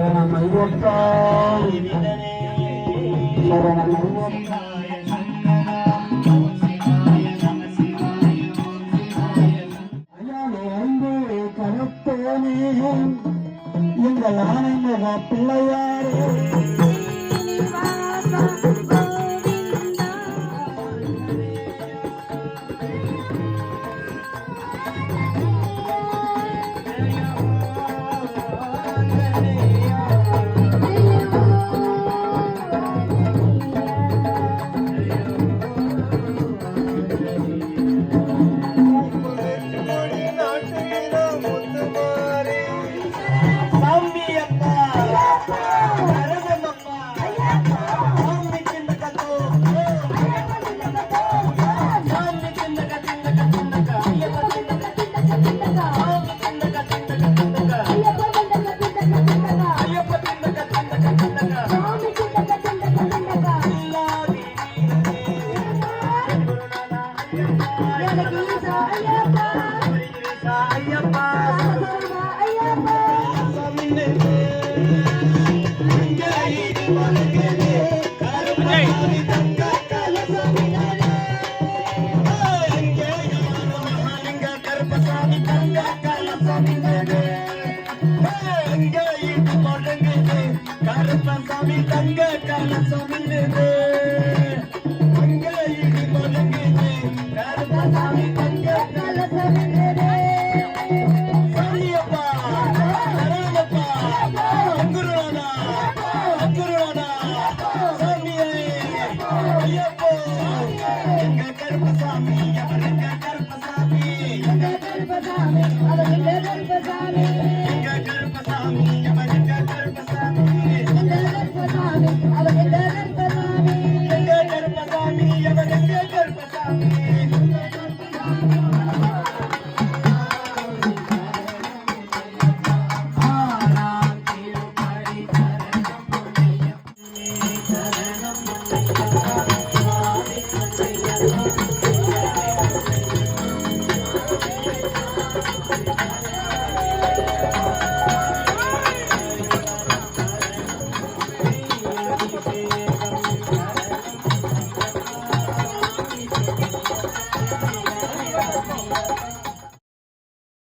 சரணமையப்பா சரணமையப்பா எங்கள் ஆனந்த பிள்ளையாரே கருப்பசாமி தங்க கலசமில்லுது அங்க இடி மொழங்குது கருப்பசாமி தங்க கலசமில்லுது சாமியப்பா சரணப்பா அங்குருவானா சாமியே ஐயப்போ எங்க கருப்பசாமி எங்க கருப்பசாமி எங்க கருப்பசாமி எங்க கருப்பசாமி Thank you.